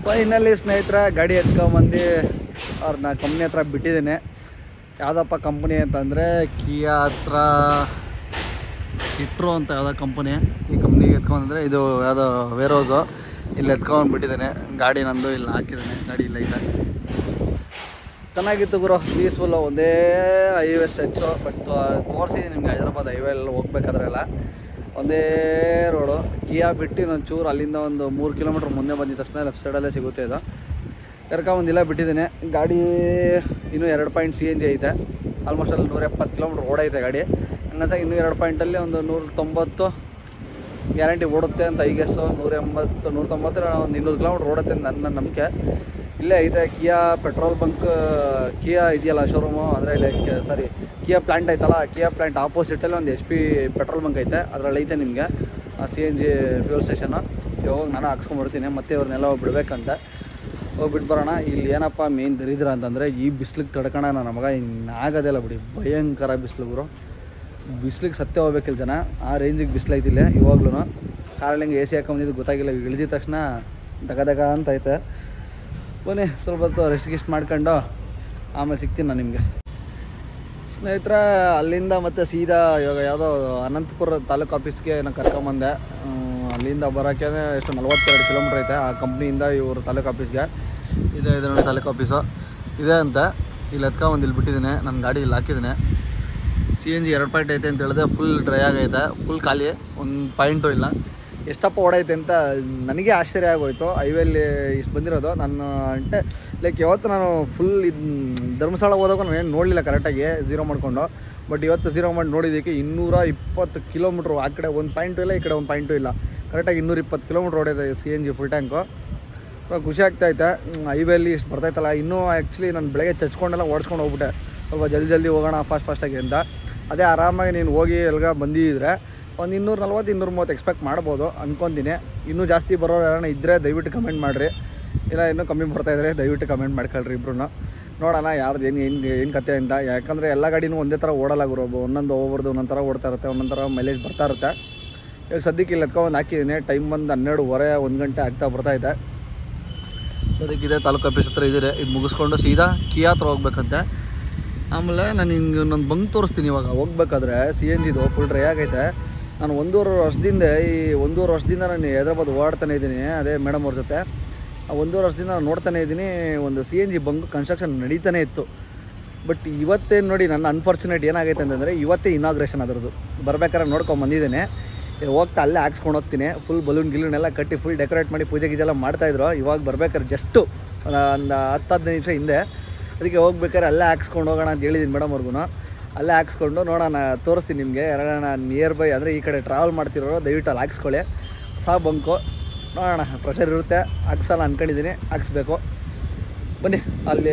ಫೈನಲಿ ಸ್ನೇಹಿತರ ಗಾಡಿ ಎತ್ಕೊಂಬಂದು ಅವ್ರನ್ನ ಕಂಪ್ನಿ ಹತ್ರ ಬಿಟ್ಟಿದ್ದೀನಿ. ಯಾವುದಪ್ಪ ಕಂಪ್ನಿ ಅಂತಂದರೆ ಕಿಯಾ ಹತ್ರ ಇಟ್ರೋ ಅಂತ ಯಾವುದೋ ಕಂಪನಿ. ಈ ಕಂಪ್ನಿಗೆ ಎತ್ಕೊಂಡ್ರೆ ಇದು ಯಾವುದೋ ವೇರ್ ಹೌಸು, ಇಲ್ಲಿ ಎತ್ಕೊಂಡ್ಬಿಟ್ಟಿದ್ದೇನೆ. ಗಾಡಿ ನಂದು ಇಲ್ಲಿ ಹಾಕಿದ್ದೇನೆ, ಗಾಡಿ ಇಲ್ಲ ಇದೆ. ಚೆನ್ನಾಗಿತ್ತು ಗುರು, ಪೀಸ್ಫುಲ್ಲು, ಒಂದೇ ಹೈವೇ ಸ್ಟ್ರೆಚ್ಚು. ಬಟ್ ತೋರಿಸಿದ್ದೀನಿ ನಿಮಗೆ ಹೈದ್ರಾಬಾದ್ ಹೈವೇ ಎಲ್ಲ ಹೋಗ್ಬೇಕಾದ್ರೆಲ್ಲ ಒಂದೇ ರೋಡು. ಕಿಯಾ ಬಿಟ್ಟು ಇನ್ನೊಂದು ಚೂರು ಅಲ್ಲಿಂದ ಒಂದು 3 ಕಿಲೋಮೀಟ್ರ್ ಮುಂದೆ ಬಂದಿದ ತಕ್ಷಣ ಲೆಫ್ಟ್ ಸೈಡಲ್ಲೇ ಸಿಗುತ್ತೆ ಇದು. ಕರ್ಕೊಂಬಂದಿಲ್ಲ ಬಿಟ್ಟಿದ್ದೀನಿ. ಗಾಡಿ ಇನ್ನೂ 2 ಪಾಯಿಂಟ್ CNG ಐತೆ. ಆಲ್ಮೋಸ್ಟ್ ಅಲ್ಲಿ 170 ಕಿಲೋಮೀಟ್ರ್ ಓಡೈತೆ ಗಾಡಿ. ಹಂಗಂತ ಇನ್ನೂ 2 ಪಾಯಿಂಟಲ್ಲಿ ಒಂದು 190 ಗ್ಯಾರಂಟಿ ಓಡುತ್ತೆ ಅಂತ ಐಗೆಸ್ಸು. 180 190 ಒಂದು 200 ಕಿಲೋಮೀಟ್ರ್ ಓಡುತ್ತೆ ನನ್ನ ನಂಬಿಕೆ. ಇಲ್ಲೇ ಐತೆ ಕಿಯಾ ಪೆಟ್ರೋಲ್ ಬಂಕ್. ಕಿಯಾ ಇದೆಯಲ್ಲ ಶೋರೂಮು, ಅಂದರೆ ಇಲ್ಲಿ ಕಿಯಾ ಪ್ಲ್ಯಾಂಟ್ ಐತಲ್ಲ, ಕಿಯಾ ಪ್ಲ್ಯಾಂಟ್ ಆಪೋಸಿಟಲ್ಲಿ ಒಂದು HP ಪೆಟ್ರೋಲ್ ಬಂಕ್ ಐತೆ. ಅದರಲ್ಲಿ ಐತೆ ನಿಮಗೆ CNG ಫ್ಯೂಲ್ ಸ್ಟೇಷನ್ನು. ಇವಾಗ ನಾನು ಹಾಕ್ಸ್ಕೊಂಡ್ಬರ್ತೀನಿ, ಮತ್ತೆ ಇವ್ರನ್ನೆಲ್ಲ ಬಿಡಬೇಕಂತ ಹೋಗ್ಬಿಟ್ಟು ಬರೋಣ. ಇಲ್ಲಿ ಏನಪ್ಪ ಮೇನ್ ದರಿದ್ರ ಅಂತಂದರೆ ಈ ಬಿಸ್ಲಿಗೆ ತಡ್ಕೋಣ ನನ್ನ ಮಗ ಇನ್ನಾಗೋದಿಲ್ಲ ಬಿಡಿ. ಭಯಂಕರ ಬಿಸಿಲು ಗುರು, ಬಿಸ್ಲಿಗೆ ಸತ್ಯ ಹೋಗ್ಬೇಕಿಲ್ಲ ಜನ, ಆ ರೇಂಜಿಗೆ ಬಿಸಿಲೈತಿಲ್ಲ. ಇವಾಗ್ಲೂ ಕಾರಲ್ಲಿ ಹಿಂಗೆ AC ಹಾಕೊಂಬಂದಿದ್ದು ಗೊತ್ತಾಗಿಲ್ಲ. ಇಳಿದಿದ ತಕ್ಷಣ ದಗ ಅಂತ ಐತೆ. ಬನ್ನಿ ಸ್ವಲ್ಪ ಹೊತ್ತು ರೆಸ್ಟ್ ಮಾಡ್ಕೊಂಡು ಆಮೇಲೆ ಸಿಗ್ತೀನಿ ನಾನು ನಿಮಗೆ. ಸ್ನೇಹಿತರ ಅಲ್ಲಿಂದ ಮತ್ತೆ ಸೀದಾ ಇವಾಗ ಯಾವುದೋ ಅನಂತಪುರ ತಾಲೂಕು ಆಫೀಸ್ಗೆ ನಾನು ಕರ್ಕೊಂಬಂದೆ. ಅಲ್ಲಿಂದ ಬರೋಕ್ಕೆ ಎಷ್ಟು 42 ಕಿಲೋಮೀಟ್ರ್ ಐತೆ ಆ ಕಂಪ್ನಿಯಿಂದ ಇವರು ತಾಲೂಕು ಆಫೀಸ್ಗೆ. ಇದೆ ನೋಡಿ ತಾಲೂಕು ಆಫೀಸು ಇದೆ ಅಂತ. ಇಲ್ಲಿ ಎತ್ಕೊಂಬಂದು ಇಲ್ಲಿ ಬಿಟ್ಟಿದ್ದೀನಿ, ನನ್ನ ಗಾಡಿ ಇಲ್ಲಿ ಹಾಕಿದ್ದೀನಿ. CNG 2 ಪಾಯಿಂಟ್ ಐತೆ ಅಂತ ಹೇಳಿದೆ, ಫುಲ್ ಡ್ರೈ ಆಗೈತೆ, ಫುಲ್ ಖಾಲಿ, ಒಂದು ಪಾಯಿಂಟು ಇಲ್ಲ. ಎಷ್ಟಪ್ಪ ಓಡೈತೆ ಅಂತ ನನಗೆ ಆಶ್ಚರ್ಯ ಆಗೋಯ್ತು. ಹೈವೇಲಿ ಇಷ್ಟು ಬಂದಿರೋದು ನಾನು అంటే ಲೈಕ್ ಯಾವತ್ತು ನಾನು ಫುಲ್ ಧರ್ಮಸ್ಥಳ ಹೋದಾಗ ನಾನು ಏನು ನೋಡಲಿಲ್ಲ ಕರೆಕ್ಟಾಗಿ ಝೀರೋ ಮಾಡಿಕೊಂಡು. ಬಟ್ ಇವತ್ತು ಝೀರೋ ಮಾಡಿ ನೋಡಿದ್ದಕ್ಕೆ 220 ಕಿಲೋಮೀಟ್ರು. ಆ ಕಡೆ ಒಂದು ಪಾಯಿಂಟು ಇಲ್ಲ, ಈ ಕಡೆ ಒಂದು ಪಾಯಿಂಟು ಇಲ್ಲ, ಕರೆಕ್ಟಾಗಿ 220 ಕಿಲೋಮೀಟ್ರ್ ಓಡೈತೆ CNG ಫುಲ್ ಟ್ಯಾಂಕು. ಖುಷಿ ಆಗ್ತಾಯಿತ್ತು. ಹೈವೇಲಿ ಇಷ್ಟು ಬರ್ತಾಯಿತ್ತಲ್ಲ. ಇನ್ನೂ ಆ್ಯಕ್ಚುಲಿ ನಾನು ಬೆಳಗ್ಗೆ ಚಚ್ಕೊಂಡೆಲ್ಲ ಓಡಿಸ್ಕೊಂಡು ಹೋಗ್ಬಿಟ್ಟೆ, ಸ್ವಲ್ಪ ಜಲ್ದಿ ಹೋಗೋಣ ಫಾಸ್ಟಾಗಿ ಅಂತ. ಅದೇ ಆರಾಮಾಗಿ ನೀನು ಹೋಗಿ ಎಲ್ಗ ಬಂದಿದ್ದರೆ ಒಂದು 240 230 ಎಕ್ಸ್ಪೆಕ್ಟ್ ಮಾಡ್ಬೋದು ಅಂದ್ಕೊತೀನಿ. ಇನ್ನೂ ಜಾಸ್ತಿ ಬರೋರು ಯಾರನ್ನ ಇದ್ದರೆ ದಯವಿಟ್ಟು ಕಮೆಂಟ್ ಮಾಡಿರಿ, ಇಲ್ಲ ಇನ್ನೂ ಕಮ್ಮಿ ಬರ್ತಾಯಿದ್ರೆ ದಯವಿಟ್ಟು ಕಮೆಂಟ್ ಮಾಡ್ಕೊಳ್ರಿ ಇಬ್ರು. ನೋಡೋಣ ಯಾರ್ದು ಏನು ಕತೆ ಅಂತ. ಯಾಕಂದರೆ ಎಲ್ಲ ಗಾಡಿನೂ ಒಂದೇ ಥರ ಓಡಲ್ಲ ಗುರು, ಒಂದೊಂದು ಹೋಗ್ಬಾರ್ದು, ಒಂದೊಂದು ಥರ ಓಡ್ತಾ ಇರುತ್ತೆ, ಒಂದೊಂದು ಥರ ಮೈಲೇಜ್ ಬರ್ತಾ ಇರುತ್ತೆ. ಇವಾಗ ಸದ್ಯಕ್ಕೆ ಇಲ್ಲಿ ಎತ್ಕೊಂಡು ಹಾಕಿದ್ದೀನಿ. ಟೈಮ್ ಬಂದು 12:30 1 ಗಂಟೆ ಆಗ್ತಾ ಬರ್ತಾಯಿದೆ. ಸದ್ಯಕ್ಕೆ ಇದೆ ತಾಲೂಕು ಆಫೀಸ್ ಹತ್ರ ಇದ್ದೀರಿ. ಇದು ಮುಗಿಸ್ಕೊಂಡು ಸೀದಾ ಕಿಯಾ ಹತ್ರ ಹೋಗ್ಬೇಕಂತೆ. ಆಮೇಲೆ ನಾನು ಹಿಂಗೆ ಇನ್ನೊಂದು ಬಂಕ್ ತೋರಿಸ್ತೀನಿ. ಇವಾಗ ಹೋಗ್ಬೇಕಾದ್ರೆ CNGದು ಫುಲ್ ಡ್ರೈ ಆಗೈತೆ. ನಾನು 1.5 ವರ್ಷದಿಂದ ನಾನು ಹೈದ್ರಾಬಾದ್ ಓಡಾಡ್ತಾನೆ ಇದ್ದೀನಿ ಅದೇ ಮೇಡಮ್ ಅವ್ರ ಜೊತೆ. 1.5 ವರ್ಷದಿಂದ ನಾನು ನೋಡ್ತಾನೆ ಇದ್ದೀನಿ, ಒಂದು CNG ಬಂಕ್ ಕನ್ಸ್ಟ್ರಕ್ಷನ್ ನಡೀತಾನೆ ಇತ್ತು. ಬಟ್ ಇವತ್ತೇನು ನೋಡಿ ನನ್ನ ಅನ್ಫಾರ್ಚುನೇಟ್ ಏನಾಗೈತೆ ಅಂತಂದರೆ ಇವತ್ತೇ ಇನಾಗ್ರೇಷನ್ ಅದರದ್ದು. ಬರ್ಬೇಕಾದ್ರೆ ನೋಡ್ಕೊಂಬಂದಿದ್ದೇನೆ, ಹೋಗ್ತಾ ಅಲ್ಲೇ ಹಾಕ್ಸ್ಕೊಂಡು ಹೋಗ್ತೀನಿ. ಫುಲ್ ಬಲೂನ್ ಗಿಲೂನ್ ಎಲ್ಲ ಕಟ್ಟಿ ಫುಲ್ ಡೆಕೋರೇಟ್ ಮಾಡಿ ಪೂಜೆ ಗೀಜೆಲ್ಲ ಮಾಡ್ತಾಯಿದ್ರು. ಇವಾಗ ಬರ್ಬೇಕಾದ್ರೆ ಜಸ್ಟು ಒಂದು 10-15 ನಿಮಿಷ ಹಿಂದೆ, ಅದಕ್ಕೆ ಹೋಗ್ಬೇಕಾದ್ರೆ ಅಲ್ಲೇ ಹಾಕ್ಸ್ಕೊಂಡು ಹೋಗೋಣ ಅಂತ ಹೇಳಿದ್ದೀನಿ ಮೇಡಮ್ ಅವ್ರಿಗೂ. ಅಲ್ಲೇ ಹಾಕ್ಸ್ಕೊಂಡು ನೋಡೋಣ, ತೋರಿಸ್ತೀನಿ ನಿಮಗೆ. ಯಾರಣ್ಣ ನಿಯರ್ ಬೈ ಅಂದರೆ ಈ ಕಡೆ ಟ್ರಾವೆಲ್ ಮಾಡ್ತಿರೋರು ದಯವಿಟ್ಟು ಅಲ್ಲಿ ಹಾಕ್ಸ್ಕೊಳ್ಳಿ. ಹೊಸ ಬಂಕು ನೋಡೋಣ, ಪ್ರೆಷರ್ ಇರುತ್ತೆ, ಹಾಕ್ಸಲ್ಲ ಅಂದ್ಕೊಂಡಿದ್ದೀನಿ, ಹಾಕ್ಸ್ಬೇಕು. ಬನ್ನಿ ಅಲ್ಲಿ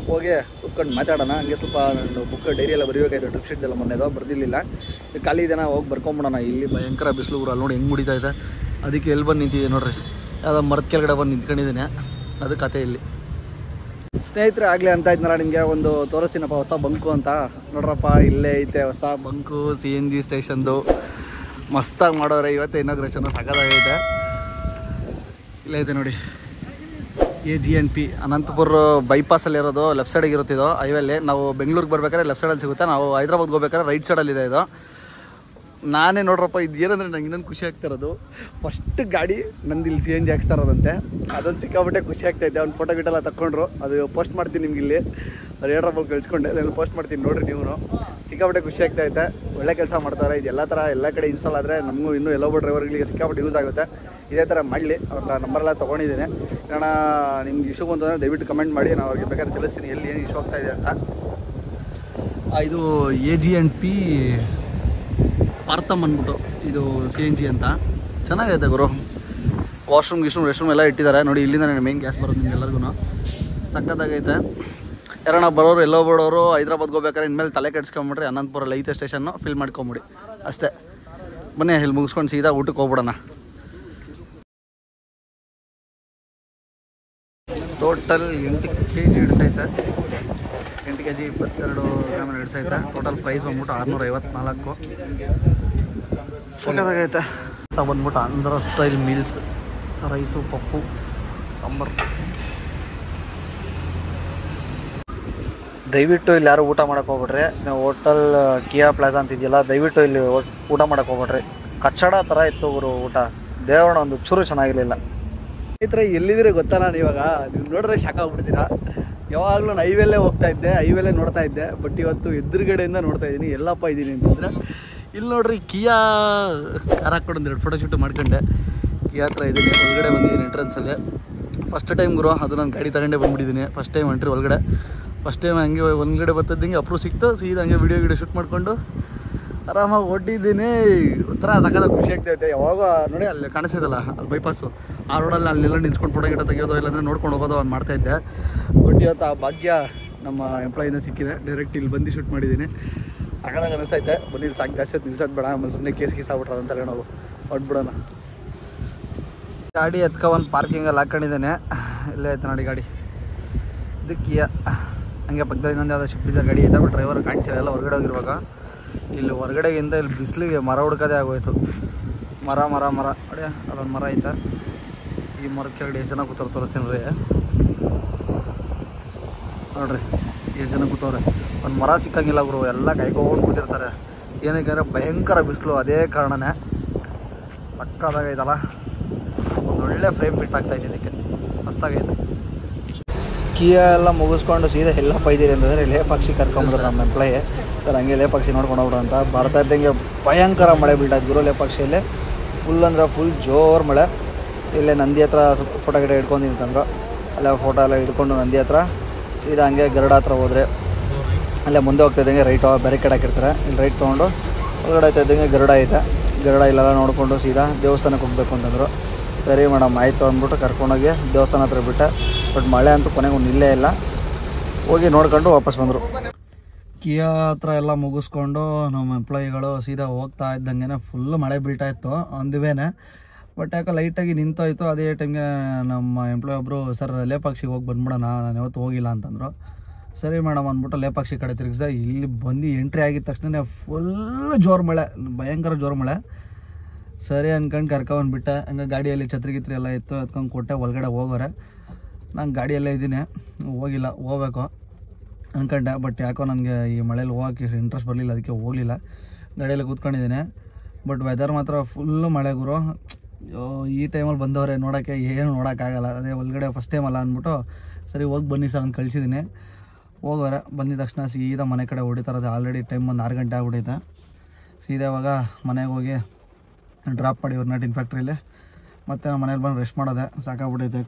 ಹೋಗಿ ಕೂತ್ಕೊಂಡು ಮಾತಾಡೋಣ. ಹಂಗೆ ಸ್ವಲ್ಪ ನಾನು ಬುಕ್ ಡೈರಿ ಎಲ್ಲ ಬರೀಬೇಕಾಯ್ತು, ಟ್ರಿಪ್ ಶೀಟ್ ಎಲ್ಲ ಮೊನ್ನೆದು ಬರ್ದಿರಲಿಲ್ಲ. ಖಾಲಿ ಇದನ್ನು ಹೋಗಿ ಬರ್ಕೊಂಬಿಡೋಣ. ಇಲ್ಲಿ ಭಯಂಕರ ಬಿಸಿಲು ಊರು, ಅಲ್ಲಿ ನೋಡಿ ಹೆಂಗೆ ಮುಡಿತಾ ಇದೆ. ಅದಕ್ಕೆ ಎಲ್ಲಿ ಬಂದು ನಿಂತಿದೆ ನೋಡ್ರಿ, ಯಾವುದೋ ಮರದ ಕೆಳಗಡೆ ಬಂದು ನಿಂತ್ಕೊಂಡಿದ್ದೀನಿ. ಅದು ಕತೆ ಇಲ್ಲಿ. ಸ್ನೇಹಿತರೆ, ಆಗಲಿ ಅಂತ ಇದ್ನಲ್ಲ ನಿಮಗೆ, ಒಂದು ತೋರಿಸ್ತೀನಪ್ಪ ಹೊಸ ಬಂಕು ಅಂತ. ನೋಡ್ರಪ್ಪ ಇಲ್ಲೇ ಐತೆ ಹೊಸ ಬಂಕು, CNG ಸ್ಟೇಷನ್ದು. ಮಸ್ತಾಗಿ ಮಾಡೋರೆ. ಇವತ್ತೇ ಇನಾಗ್ರೇಷನ್ ಸಖತ್ತಾಗೈತೆ. ಇಲ್ಲೇ ಐತೆ ನೋಡಿ, AG&P ಅನಂತಪುರ ಬೈಪಾಸಲ್ಲಿರೋದು. ಲೆಫ್ಟ್ ಸೈಡಿಗೆ ಇರುತ್ತಿದ್ದು ಹೈವೇಲಿ. ನಾವು ಬೆಂಗಳೂರಿಗೆ ಬರ್ಬೇಕಾದ್ರೆ ಲೆಫ್ಟ್ ಸೈಡಲ್ಲಿ ಸಿಗುತ್ತೆ, ನಾವು ಹೈದ್ರಾಬಾದ್ಗೆ ಹೋಗ್ಬೇಕಾದ್ರೆ ರೈಟ್ ಸೈಡಲ್ಲಿದೆ ಇದು. ನಾನೇ ನೋಡ್ರಪ್ಪ, ಇದು ಏನಂದರೆ ನಂಗೆ ಇನ್ನೊಂದು ಖುಷಿ ಆಗ್ತಿರೋದು, ಫಸ್ಟ್ ಗಾಡಿ ನಂದು ಇಲ್ಲಿ CNG ಹಾಕ್ಸ್ತಾ ಇರೋದಂತೆ. ಅದೊಂದು ಸಿಕ್ಕಾಬಿಟ್ಟೆ ಖುಷಿ ಆಗ್ತಾಯಿದೆ. ಅವ್ನು ಫೋಟೋ ಗಿಟೆಲ್ಲ ತಗೊಂಡ್ರು, ಅದು ಪೋಸ್ಟ್ ಮಾಡ್ತೀನಿ ನಿಮ್ಗೆ. ಇಲ್ಲಿ ಅದು ಏಡ್ರಪ್ಪ ಕಳಿಸ್ಕೊಂಡೆ, ಅದನ್ನು ಪೋಸ್ಟ್ ಮಾಡ್ತೀನಿ ನೋಡಿರಿ ನೀವು. ಸಿಕ್ಕಾಬಿಟ್ಟೆ ಖುಷಿ ಆಗ್ತಾಯಿದೆ. ಒಳ್ಳೆ ಕೆಲಸ ಮಾಡ್ತಾರೆ. ಇದೆಲ್ಲ ಥರ ಎಲ್ಲ ಕಡೆ ಇನ್ಸ್ಟಾಲ್ ಆದರೆ ನಮಗೂ ಇನ್ನೂ ಎಲ್ಲೊಬ್ಬ ಡ್ರೈವರ್ಗಳಿಗೆ ಸಿಕ್ಕಾಬಿಟ್ಟೆ ಯೂಸ್ ಆಗುತ್ತೆ. ಇದೇ ಥರ ಮಾಡಲಿ. ಅವ್ರ ನಂಬರೆಲ್ಲ ತೊಗೊಂಡಿದ್ದೀನಿ. ಕಾರಣ ನಿಮ್ಗೆ ಇಶ್ಯೂ ಬಂತಂದರೆ ದಯವಿಟ್ಟು ಕಮೆಂಟ್ ಮಾಡಿ, ನಾನು ಅವ್ರಿಗೆ ಬೇಕಾದ್ರೆ ತಿಳಿಸ್ತೀನಿ ಎಲ್ಲಿ ಏನು ಇಶ್ಯೂ ಆಗ್ತಾಯಿದೆ ಅಂತ. ಇದು AG&P ಪಾರ್ಥಮ್ ಅಂದ್ಬಿಟ್ಟು ಇದು CNG ಅಂತ. ಚೆನ್ನಾಗೈತೆ ಗುರು. ವಾಶ್ರೂಮ್ ರೆಸ್ಟ್ ರೂಮ್ ಎಲ್ಲ ಇಟ್ಟಿದ್ದಾರೆ ನೋಡಿ. ಇಲ್ಲಿಂದ ನಾನು ಮೇನ್ ಗ್ಯಾಸ್ ಬರೋದು ನಿಮ್ಗೆಲ್ಲರಿಗೂ. ಸಕ್ಕತ್ತಾಗೈತೆ. ಯಾರಣ್ಣ ಬರೋರು ಎಲ್ಲೋ ಬಿಡೋರು ಹೈದ್ರಾಬಾದ್ಗೆ ಹೋಗ್ಬೇಕಾದ್ರೆ ಇನ್ಮೇಲೆ ತಲೆ ಕೆಡ್ಸ್ಕೊಂಬಿಡ್ರಿ, ಅನಂತಪುರಲ್ಲಿ ಐತೆ ಸ್ಟೇಷನ್ನು, ಫಿಲ್ ಮಾಡ್ಕೊಂಬಿಡಿ ಅಷ್ಟೇ. ಬನ್ನಿ ಇಲ್ಲಿ ಮುಗಿಸ್ಕೊಂಡು ಸೀದಾ ಊಟಕ್ಕೆ ಹೋಗ್ಬಿಡೋಣ. ಟೋಟಲ್ 8 kg ಹಿಡಿಸೈತೆ. 8 kg 22 ಗ್ರಾಮ್ ಹಿಡಿಸೈತೆ. ಟೋಟಲ್ ಪ್ರೈಸ್ ಬಂದ್ಬಿಟ್ಟು 654. ಸಕ್ಕತ್ತಾಗೈತೆ. ಬಂದ್ಬಿಟ್ಟು ಆಂಧ್ರ ಸ್ಟೈಲ್ ಮೀಲ್ಸ್, ರೈಸು, ಪಪ್ಪು, ಸಾಂಬಾರು. ದಯವಿಟ್ಟು ಇಲ್ಲಿ ಯಾರು ಊಟ ಮಾಡೋಕೆ ಹೋಗ್ಬಿಟ್ರಿ. ನೀವು ಹೋಟೆಲ್ ಕಿಯಾ ಪ್ಲಾಜಾ ಅಂತ ಇದೆಯಲ್ಲ, ದಯವಿಟ್ಟು ಇಲ್ಲಿ ಊಟ ಮಾಡೋಕೆ ಹೋಗ್ಬಿಟ್ರಿ. ಕಚ್ಚಡ ಥರ ಇತ್ತು ಗುರು ಊಟ. ದೇವರಣ ಒಂದು ಚೂರು ಚೆನ್ನಾಗಿರಲಿಲ್ಲ. ಈ ಥರ ಎಲ್ಲಿದ್ದೀರ ಗೊತ್ತಾ, ನಾನು ಇವಾಗ ನೀವು ನೋಡಿದ್ರೆ ಶಾಕ್ ಆಗ್ಬಿಡ್ತೀರಾ. ಯಾವಾಗಲೂ ನಾನು ಹೈವೇಲ್ಲೇ ಹೋಗ್ತಾ ಇದ್ದೆ, ಹೈವೇಲ್ಲೇ ನೋಡ್ತಾ ಇದ್ದೆ. ಬಟ್ ಇವತ್ತು ಎದುರುಗಡೆಯಿಂದ ನೋಡ್ತಾ ಇದ್ದೀನಿ. ಎಲ್ಲಪ್ಪ ಇದ್ದೀನಿ ಅಂತಂದರೆ ಇಲ್ಲಿ ನೋಡ್ರಿ, ಕಿಯಾ ಕಾರ್ ಹಾಕ್ಕೊಂಡು 2 ಫೋಟೋ ಶೂಟ್ ಮಾಡ್ಕೊಂಡೆ. ಕಿಯಾ ಹತ್ರ ಇದ್ದೀನಿ, ಒಳಗಡೆ ಬಂದಿದ್ದೀನಿ ಎಂಟ್ರೆನ್ಸಲ್ಲಿ. ಫಸ್ಟ್ ಟೈಮ್ ಗುರು, ಅದು ನಾನು ಗಾಡಿ ತಗೊಂಡೇ ಬಂದುಬಿಟ್ಟಿದ್ದೀನಿ. ಫಸ್ಟ್ ಟೈಮ್ ಎಂಟ್ರಿ ಒಳಗಡೆ. ಫಸ್ಟ್ ಟೈಮ್ ಹಂಗೆ ಒಳಗಡೆ ಬರ್ತದ್ದಂಗೆ ಅಪ್ರೂವ್ ಸಿಕ್ತು. ಸೀದಾ ಹಂಗೆ ವಿಡಿಯೋ ಶೂಟ್ ಮಾಡಿಕೊಂಡು ಆರಾಮಾಗಿ ಹೊಟ್ಟಿದ್ದೀನಿ. ಒಂಥರ ಸಕ್ಕತ್ತಾಗಿ ಖುಷಿ ಆಗ್ತೈತೆ. ಯಾವಾಗ ನೋಡಿ ಅಲ್ಲಿ ಕಾಣಿಸ್ತೈತಲ್ಲ, ಅಲ್ಲಿ ಬೈಪಾಸು, ಆ ರೋಡಲ್ಲಿ ಅಲ್ಲೆಲ್ಲ ನಿಂತ್ಕೊಂಡು ಫೋಟೋ ಗಿಟ ತೆಗಿಯೋದು, ಇಲ್ಲಾಂದರೆ ನೋಡ್ಕೊಂಡು ಹೋಗೋದು ಅವ್ನು ಮಾಡ್ತಾಯಿದ್ದೆ. ಬಟ್ ಇವತ್ತು ಆ ಭಾಗ್ಯ ನಮ್ಮ ಎಂಪ್ಲಾಯಿನ ಸಿಕ್ಕಿದೆ. ಡೈರೆಕ್ಟ್ ಇಲ್ಲಿ ಬಂದು ಶೂಟ್ ಮಾಡಿದ್ದೀನಿ. ಸಕ್ಕತ್ತಾಗಿ ಅನಿಸ್ತೈತೆ. ಬನ್ನಿ ಸಾಕು, ಜಾಸ್ತಿ ಹೊತ್ತು ನಿಲ್ಸೋದು ಬೇಡ, ಆಮೇಲೆ ಸುಮ್ಮನೆ ಕೇಸ್ ಆಗ್ಬಿಟ್ರೆ ಅಂತಾರೆ. ನಾವು ಹೊಟ್ಬಿಡೋಣ. ಗಾಡಿ ಎತ್ಕೊಬಂದು ಪಾರ್ಕಿಂಗಲ್ಲಿ ಹಾಕ್ಕೊಂಡಿದ್ದೇನೆ. ಇಲ್ಲೇ ಆಯ್ತು ನೋಡಿ ಗಾಡಿ. ಇದು ಕಿಯಾ. ಹಂಗೆ ಪಕ್ಕದಲ್ಲಿ ಇನ್ನೊಂದು ಯಾವುದೋ ಶಿಫ್ಟ್ ಡಿಸೈರ್ ಗಾಡಿ ಐತೆ. ಬಟ್ ಡ್ರೈವರ್ ಕಾಣ್ತಿಲ್ಲ, ಎಲ್ಲ ಹೊರಗಡೆ ಹೋಗಿರುವಾಗ. ಇಲ್ಲಿ ಹೊರಗಡೆಗಿಂತ ಇಲ್ಲಿ ಬಿಸಿಲಿಗೆ ಮರ ಹುಡ್ಕೋದೇ ಆಗೋಯ್ತು. ಮರ ನೋಡಿ, ಅಲ್ಲೊಂದು ಮರ ಐತೆ. ಈ ಮರದ ಕೆಳಗಡೆ ಎಷ್ಟು ಜನ ಕೂತವ್ರು ತೋರಿಸ್ತೀನಿ ರೀ. ನೋಡ್ರಿ ಎಷ್ಟು ಜನ ಕೂತವ್ರೆ. ಒಂದು ಮರ ಸಿಕ್ಕಂಗಿಲ್ಲ ಗುರು, ಎಲ್ಲ ಕೈಕೊಂಡು ಕೂತಿರ್ತಾರೆ. ಏನಕ್ಕೆ ಅಂದರೆ ಭಯಂಕರ ಬಿಸಿಲು, ಅದೇ ಕಾರಣನೇ. ಸಕ್ಕತ್ತಾಗೈತಲ್ಲ. ಒಂದು ಒಳ್ಳೆ ಫ್ರೇಮ್ ಫಿಟ್ ಆಗ್ತಾಯಿದೆ ಇದಕ್ಕೆ, ಮಸ್ತಾಗೈತೆ. ಕಿಯಾ ಎಲ್ಲ ಮುಗಿಸ್ಕೊಂಡು ಸೀದಾ ಎಲ್ಲಪ್ಪ ಇದ್ದೀರಿ ಅಂತಂದರೆ ಲೇಪಾಕ್ಷಿ ಕರ್ಕೊಂಬಂದ್ರು ನಮ್ಮ ಎಂಪ್ಲಾಯಿ. ಸರ್ ಹಂಗೆ ಲೇಪಾಕ್ಷಿ ನೋಡ್ಕೊಂಡು ಹೋಗ್ಬಿಡು ಅಂತ. ಬರ್ತಾ ಇದ್ದಂಗೆ ಭಯಂಕರ ಮಳೆ ಬೀಳ್ತಾಯಿತ್ತು ಗುರು ಲೇಪಾಕ್ಷಿಯಲ್ಲಿ. ಫುಲ್ ಅಂದರೆ ಫುಲ್ ಜೋರು ಮಳೆ. ಇಲ್ಲೇ ನಂದಿ ಹತ್ರ ಫೋಟೋ ಗಿಟ ಹಿಡ್ಕೊಂಡು ನಿಂತಂದ್ರು. ಅಲ್ಲೇ ಫೋಟೋ ಎಲ್ಲ ಹಿಡ್ಕೊಂಡು ನಂದಿ ಹತ್ರ ಸೀದಾ ಹಂಗೆ ಗರುಡ ಹತ್ರ ಹೋದರೆ ಅಲ್ಲೇ ಮುಂದೆ ಹೋಗ್ತಾ ಇದ್ದಂಗೆ ರೈಟ್ ಬ್ಯಾರಿಕೇಡ್ ಹಾಕಿರ್ತಾರೆ. ಇಲ್ಲಿ ರೈಟ್ ತೊಗೊಂಡು ಒಳಗಡೆ ಆಯ್ತಾ ಇದ್ದಂಗೆ ಗರುಡ ಐತೆ. ಗರುಡ ಇಲ್ಲೆಲ್ಲ ನೋಡಿಕೊಂಡು ಸೀದಾ ದೇವಸ್ಥಾನಕ್ಕೆ ಹೋಗಬೇಕು ಅಂತಂದರು. ಸರಿ ಮೇಡಮ್ ಆಯಿತು ಅಂದ್ಬಿಟ್ಟು ಕರ್ಕೊಂಡೋಗಿ ದೇವಸ್ಥಾನ ಹತ್ರ ಬಿಟ್ಟೆ. ಬಟ್ ಮಳೆ ಅಂತೂ ಕೊನೆಗೂ ನಿಲ್ಲೇ ಇಲ್ಲ. ಹೋಗಿ ನೋಡ್ಕೊಂಡು ವಾಪಸ್ ಬಂದರು. ಕಿಯಾ ಹತ್ರ ಎಲ್ಲ ಮುಗಿಸ್ಕೊಂಡು ನಮ್ಮ ಎಂಪ್ಲಾಯಿಗಳು ಸೀದಾ ಹೋಗ್ತಾ ಇದ್ದಂಗೆ ಫುಲ್ ಮಳೆ ಬೀಳ್ತಾ ಇತ್ತು ಅಂದುವೇನೆ. ಬಟ್ ಯಾಕೆ ಲೈಟಾಗಿ ನಿಂತೋಯ್ತು. ಅದೇ ಟೈಮ್ಗೆ ನಮ್ಮ ಎಂಪ್ಲಾಯ್ ಒಬ್ಬರು, ಸರ್ ಲೇಪಾಕ್ಷಿಗೆ ಹೋಗಿ ಬಂದ್ಬಿಡೋಣ, ನಾನು ಯಾವತ್ತೂ ಹೋಗಿಲ್ಲ ಅಂತಂದರು. ಸರಿ ಮೇಡಮ್ ಅಂದ್ಬಿಟ್ಟು ಲೇಪಾಕ್ಷಿ ಕಡೆ ತಿರುಗಿಸಿದೆ. ಇಲ್ಲಿ ಬಂದು ಎಂಟ್ರಿ ಆಗಿದ ತಕ್ಷಣ ಫುಲ್ ಜೋರು ಮಳೆ, ಭಯಂಕರ ಜೋರು ಮಳೆ. ಸರಿ ಅನ್ಕೊಂಡು ಕರ್ಕೊಂಡ್ಬಿಟ್ಟೆ. ಹಂಗೆ ಗಾಡಿಯಲ್ಲಿ ಛತ್ರಿ ಗಿತ್ರಿ ಎಲ್ಲ ಇತ್ತು, ಎತ್ಕೊಂಡು ಕೊಟ್ಟೆ. ಒಳಗಡೆ ಹೋಗೋರೆ. ನಾನು ಗಾಡಿಯಲ್ಲೇ ಇದ್ದೀನಿ, ಹೋಗಿಲ್ಲ, ಹೋಗ್ಬೇಕು ಅಂದ್ಕೊಂಡೆ. ಬಟ್ ಯಾಕೋ ನನಗೆ ಈ ಮಳೇಲಿ ಹೋಗೋಕ್ಕೆ ಇಂಟ್ರೆಸ್ಟ್ ಬರಲಿಲ್ಲ, ಅದಕ್ಕೆ ಹೋಗಲಿಲ್ಲ. ಗಾಡಿಯಲ್ಲಿ ಕೂತ್ಕೊಂಡಿದ್ದೀನಿ. ಬಟ್ ವೆದರ್ ಮಾತ್ರ ಫುಲ್ಲು ಮಳೆ ಗುರು. ಈ ಟೈಮಲ್ಲಿ ಬಂದವ್ರೆ ನೋಡೋಕ್ಕೆ ಏನು ನೋಡೋಕ್ಕಾಗಲ್ಲ. ಅದೇ ಒಳಗಡೆ ಫಸ್ಟ್ ಟೈಮ್ ಅಲ್ಲ ಅಂದ್ಬಿಟ್ಟು ಸರಿ ಹೋಗಿ ಬನ್ನಿ ಸರ್ ನಾನು ಕಳಿಸಿದ್ದೀನಿ. ಹೋಗೋರೆ ಬಂದಿದ ತಕ್ಷಣ ಸೀದಾ ಮನೆ ಕಡೆ ಹೊಡಿತಾರದು. ಆಲ್ರೆಡಿ ಟೈಮ್ ಒಂದು 6 ಗಂಟೆ ಆಗ್ಬಿಟ್ಟೈತೆ. ಸೀದಾ ಇವಾಗ ಮನೆಗೆ ಹೋಗಿ ಡ್ರಾಪ್ ಮಾಡಿ ಇವ್ರನ್ನ ಟಿನ್ ಫ್ಯಾಕ್ಟ್ರಿಲಿ. ಮತ್ತು ನಮ್ಮ ಮನೇಲಿ ಬಂದು ರೆಸ್ಟ್ ಮಾಡೋದೆ. ಸಾಕಾಗ್ಬಿಟ್ಟೈತೆ.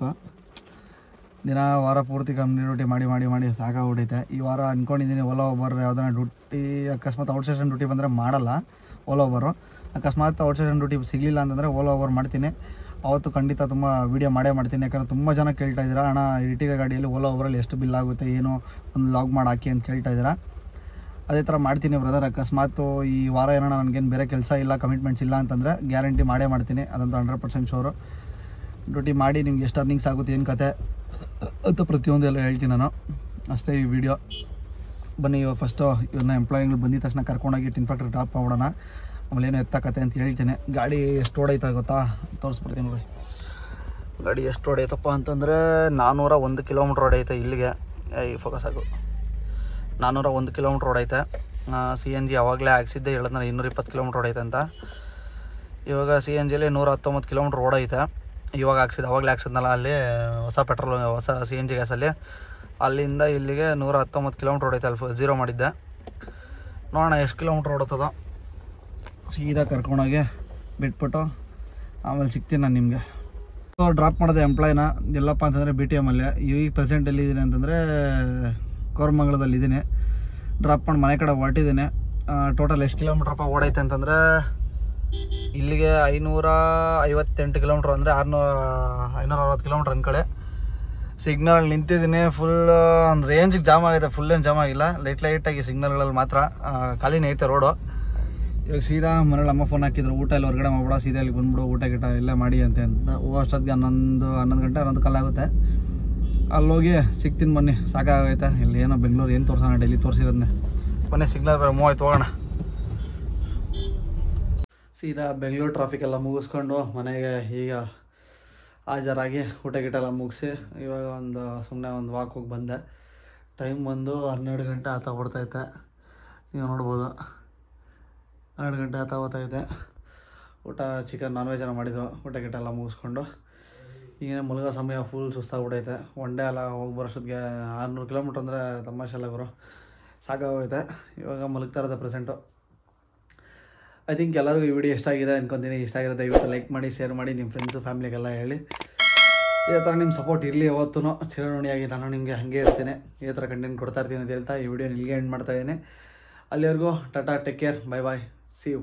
ದಿನ ವಾರ ಪೂರ್ತಿ ಕಂಪ್ನಿ ಡ್ಯೂಟಿ ಮಾಡಿ ಮಾಡಿ ಮಾಡಿ ಸಾಕಾಗ್ಬಿಟ್ಟೈತೆ. ಈ ವಾರ ಅಂದ್ಕೊಂಡಿದ್ದೀನಿ ಓಲಾ ಓಬರ್ ಯಾವ್ದಾನ ಡ್ಯೂಟಿ ಅಕಸ್ಮಾತ್ ಔಟ್ಸ್ಟೇಷನ್ ಡ್ಯೂಟಿ ಬಂದರೆ ಮಾಡಲ್ಲ ಓಲಾ ಓಬರು. ಅಕಸ್ಮಾತ್ ಔಟ್ಸ್ಟೇಷನ್ ಡ್ಯೂಟಿ ಸಿಗಲಿಲ್ಲ ಅಂತಂದರೆ ಓಲಾ ಓಬರ್ ಮಾಡ್ತೀನಿ. ಅವತ್ತು ಖಂಡಿತ ತುಂಬ ವೀಡಿಯೋ ಮಾಡ್ತೀನಿ. ಯಾಕಂದರೆ ತುಂಬ ಜನ ಕೇಳ್ತಾಯಿದ್ದೀರಾ ಅಣ್ಣ ಇರ್ಟಿಗಾ ಗಾಡಿಯಲ್ಲಿ ಓಲಾ ಓಬರಲ್ಲಿ ಎಷ್ಟು ಬಿಲ್ ಆಗುತ್ತೆ ಏನು ಒಂದು ಲಾಗ್ ಮಾಡಿ ಹಾಕಿ ಅಂತ ಕೇಳ್ತಾಯಿದ್ದೀರಾ. ಅದೇ ಥರ ಮಾಡ್ತೀನಿ ಬ್ರದರ್. ಅಕಸ್ಮಾತು ಈ ವಾರ ಏನೋ ನನಗೇನು ಬೇರೆ ಕೆಲಸ ಇಲ್ಲ ಕಮಿಟ್ಮೆಂಟ್ಸ್ ಇಲ್ಲ ಅಂತಂದರೆ ಗ್ಯಾರಂಟಿ ಮಾಡ್ತೀನಿ. ಅದಂತೂ 100% ಶೋರು. ಡ್ಯೂಟಿ ಮಾಡಿ ನಿಮ್ಗೆ ಎಷ್ಟು ಅರ್ನಿಂಗ್ಸ್ ಆಗುತ್ತೆ ಏನು ಕತೆ ಅಂತ ಪ್ರತಿಯೊಂದು ಎಲ್ಲ ಹೇಳ್ತೀನಿ ನಾನು. ಅಷ್ಟೇ ಈ ವಿಡಿಯೋ. ಬನ್ನಿ ಇವಾಗ ಫಸ್ಟು ಇವ್ರನ್ನ ಎಂಪ್ಲಾಯಿಗಳು ಬಂದಿದ ತಕ್ಷಣ ಕರ್ಕೊಂಡೋಗಿ ಟಿನ್ ಫ್ಯಾಕ್ಟ್ರಿ ಡ್ರಾಪ್ ಮಾಡೋಣ. ಆಮೇಲೆ ಏನು ಎತ್ತಕತೆ ಅಂತ ಹೇಳ್ತೀನಿ. ಗಾಡಿ ಎಷ್ಟು ಓಡೈತೆ ಗೊತ್ತಾ ತೋರಿಸ್ಬಿಡ್ತೀನಿ ನೋಡಿ. ಗಾಡಿ ಎಷ್ಟು ಹೊಡೆಯುತ್ತಪ್ಪ ಅಂತಂದರೆ 401 ಕಿಲೋಮೀಟ್ರ್ ಹೊಡೆಯುತ್ತೆ ಇಲ್ಲಿಗೆ. ಈ ಫೋಕಸ್ ಆಗು 401 ಕಿಲೋಮೀಟ್ರ್ ಹೊಡೆಯುತ್ತೆ. CNG ಆವಾಗಲೇ ಹಾಕ್ಸಿದ್ದೆ ಹೇಳಿದ್ನ 220 ಕಿಲೋಮೀಟ್ರ್ ಹೊಡೆಯುತ್ತೆ ಅಂತ. ಇವಾಗ CNGಲಿ 119 ಕಿಲೋಮೀಟ್ರ್ ಓಡೈತೆ. ಇವಾಗ ಆವಾಗಲೇ ಹಾಕ್ಸಿದ್ನಲ್ಲ ಅಲ್ಲಿ ಹೊಸ CNG ಗ್ಯಾಸಲ್ಲಿ. ಅಲ್ಲಿಂದ ಇಲ್ಲಿಗೆ 119 ಕಿಲೋಮೀಟ್ರ್ ಹೊಡೆಯುತ್ತೆ. ಅಲ್ಲಿ 0 ಮಾಡಿದ್ದೆ. ನೋಡೋಣ ಎಷ್ಟು ಕಿಲೋಮೀಟ್ರ್ ಹೊಡುತ್ತದೋ. ಸೀದಾ ಕರ್ಕೊಂಡೋಗಿ ಬಿಟ್ಬಿಟ್ಟು ಆಮೇಲೆ ಸಿಗ್ತೀನಿ ನಾನು ನಿಮಗೆ. ಡ್ರಾಪ್ ಮಾಡೋದು ಎಂಪ್ಲಾಯ್ನ ಎಲ್ಲಪ್ಪ ಅಂತಂದರೆ BTM ಅಲ್ಲಿ. ಈಗ ಪ್ರೆಸೆಂಟ್ ಎಲ್ಲಿದ್ದೀನಿ ಅಂತಂದರೆ ಕೋರಮಂಗಲದಲ್ಲಿದ್ದೀನಿ. ಡ್ರಾಪ್ ಮಾಡಿ ಮನೆ ಕಡೆ ಹೊರಟಿದ್ದೀನಿ. ಟೋಟಲ್ ಎಷ್ಟು ಕಿಲೋಮೀಟ್ರಪ್ಪ ಓಡೈತೆ ಅಂತಂದರೆ ಇಲ್ಲಿಗೆ 558 ಕಿಲೋಮೀಟ್ರ್ ಅಂದರೆ 560 ಕಿಲೋಮೀಟ್ರ್ ಅಂದ್ಕಡೆ. ಸಿಗ್ನಲ್ ನಿಂತಿದ್ದೀನಿ. ಫುಲ್ ಒಂದು ರೇಂಜಿಗೆ ಜಾಮ್ ಆಗೈತೆ. ಫುಲ್ ಏನು ಜಾಮ್ ಆಗಿಲ್ಲ, ಲೈಟಾಗಿ ಸಿಗ್ನಲ್ಗಳಲ್ಲಿ ಮಾತ್ರ ಖಾಲಿನೇ ಐತೆ ರೋಡು. ಇವಾಗ ಸೀದಾ ಮನೇಲಿ ಅಮ್ಮ ಫೋನ್ ಹಾಕಿದ್ರು ಊಟ ಎಲ್ಲ ಹೊರಗಡೆ ಮಾಡ್ಬಿಡ, ಸೀದಾ ಇಲ್ಲಿ ಬಂದ್ಬಿಡು ಊಟ ಗಿಟ ಎಲ್ಲ ಮಾಡಿ ಅಂತ ಹೋಗೋ ಅಷ್ಟೊತ್ತಿಗೆ 11 ಗಂಟೆ 11 ಕಾಲಾಗುತ್ತೆ. ಅಲ್ಲೋಗಿ ಸಿಗ್ತೀನಿ ಬನ್ನಿ. ಸಾಕಾಗೈತೆ ಇಲ್ಲಿ ಏನೋ ಬೆಂಗಳೂರು ಏನು ತೋರಿಸೋಣ ಡೈಲಿ ತೋರಿಸಿರೋದನ್ನೇ. ಬನ್ನಿ ಸಿಗ್ನಲ್ ಬೇರೆ ಮೂವ್ ಆಯ್ತು ಹೋಗೋಣ. ಸೀದಾ ಬೆಂಗಳೂರು ಟ್ರಾಫಿಕ್ ಎಲ್ಲ ಮುಗಿಸ್ಕೊಂಡು ಮನೆಗೆ ಈಗ ಹಾಜರಾಗಿ ಊಟ ಗಿಟ ಎಲ್ಲ ಮುಗಿಸಿ ಇವಾಗ ಸುಮ್ಮನೆ ಒಂದು ವಾಕ್ ಹೋಗಿ ಬಂದೆ. ಟೈಮ್ ಬಂದು 12 ಗಂಟೆ ಆಗ್ಬಿಡ್ತೈತೆ. ನೀವು ನೋಡ್ಬೋದು 12 ಗಂಟೆ ಆಗ್ತೈತೆ. ಊಟ ಚಿಕನ್ ನಾನ್ ವೆಜ್ ಎಲ್ಲ ಮಾಡಿದ್ರು. ಊಟ ಗಿಟ ಎಲ್ಲ ಮುಗಿಸ್ಕೊಂಡು ಈಗ ಮಲಗೋ ಸಮಯ ಫುಲ್ ಸುಸ್ತಾಗ್ಬಿಟ್ಟೈತೆ. ಒನ್ ಡೇ ಎಲ್ಲ ಹೋಗಿ ಬರೋಷ್ಟೊತ್ತಿಗೆ 600 ಕಿಲೋಮೀಟ್ರ್ ಅಂದರೆ ತಮಾಷೆ ಎಲ್ಲ ಗುರು ಸಾಕಾಗೋಯ್ತೆ. ಇವಾಗ ಮಲಗ್ತಾ ಇರೋದು ಪ್ರೆಸೆಂಟು. ಐ ಥಿಂಕ್ ಎಲ್ಲರಿಗೂ ಈ ವಿಡಿಯೋ ಇಷ್ಟ ಆಗಿದೆ ಅನ್ಕೊತೀನಿ. ಇಷ್ಟ ಆಗಿರೋ ದಯವಿಟ್ಟು ಲೈಕ್ ಮಾಡಿ, ಶೇರ್ ಮಾಡಿ, ನಿಮ್ಮ ಫ್ರೆಂಡ್ಸು ಫ್ಯಾಮಿಲಿಗೆಲ್ಲ ಹೇಳಿ. ಇದೇ ಥರ ನಿಮ್ಮ ಸಪೋರ್ಟ್ ಇರಲಿ ಯಾವತ್ತೂ ಚಿರಋಣಿಯಾಗಿ ನಾನು ನಿಮಗೆ ಹಾಗೆ ಇರ್ತೀನಿ. ಇದೇ ಥರ ಕಂಟೆಂಟ್ ಕೊಡ್ತಾ ಇರ್ತೀನಿ ಅಂತ ಹೇಳ್ತಾ ಈ ವಿಡಿಯೋ ಇಲ್ಲಿಗೆ ಎಂಡ್ ಮಾಡ್ತಾಯಿದ್ದೀನಿ. ಅಲ್ಲಿವರೆಗೂ tata, take care, bye bye, see you.